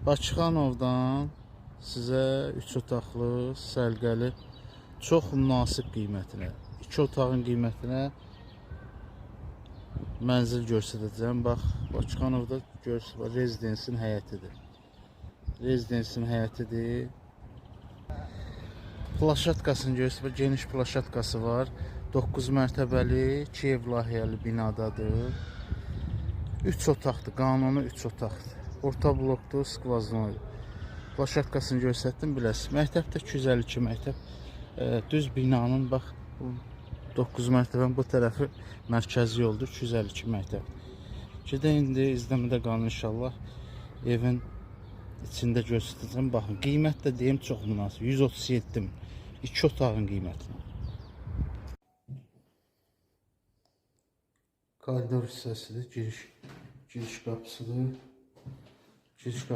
Bakıxanovdan sizə 3 otaqlı, səliqəli, çox münasib qiymətinə, 2 otağın qiymətinə mənzil göstərəcəm. Bax, Bakıxanovda görürsünüz, rezidensin həyətidir. Rezidensin həyətidir. Plaşatkasını görürsünüz, geniş plaşatkası var. 9 mərtəbəli, Kiyev layihəli binadadır. 3 otaqdır, qanuni 3 otaqdır. Orta blokdur, skvaznoydur. Plaşatkasını göstərdim, biləsiniz. Məktəb də 252 məktəb. Düz binanın, bax, 9 mərtəbənin bu tərəfi mərkəzi yoldur, 252 məktəb. Gedək indi izləmədə qalın inşallah. Evin içində göstərəcəm. Baxın, qiymət də deyim çox münasib. 137 min. 2 otağın qiymətinə. Koridor hissəsidir, giriş qapısıdır. Giriş qapısı.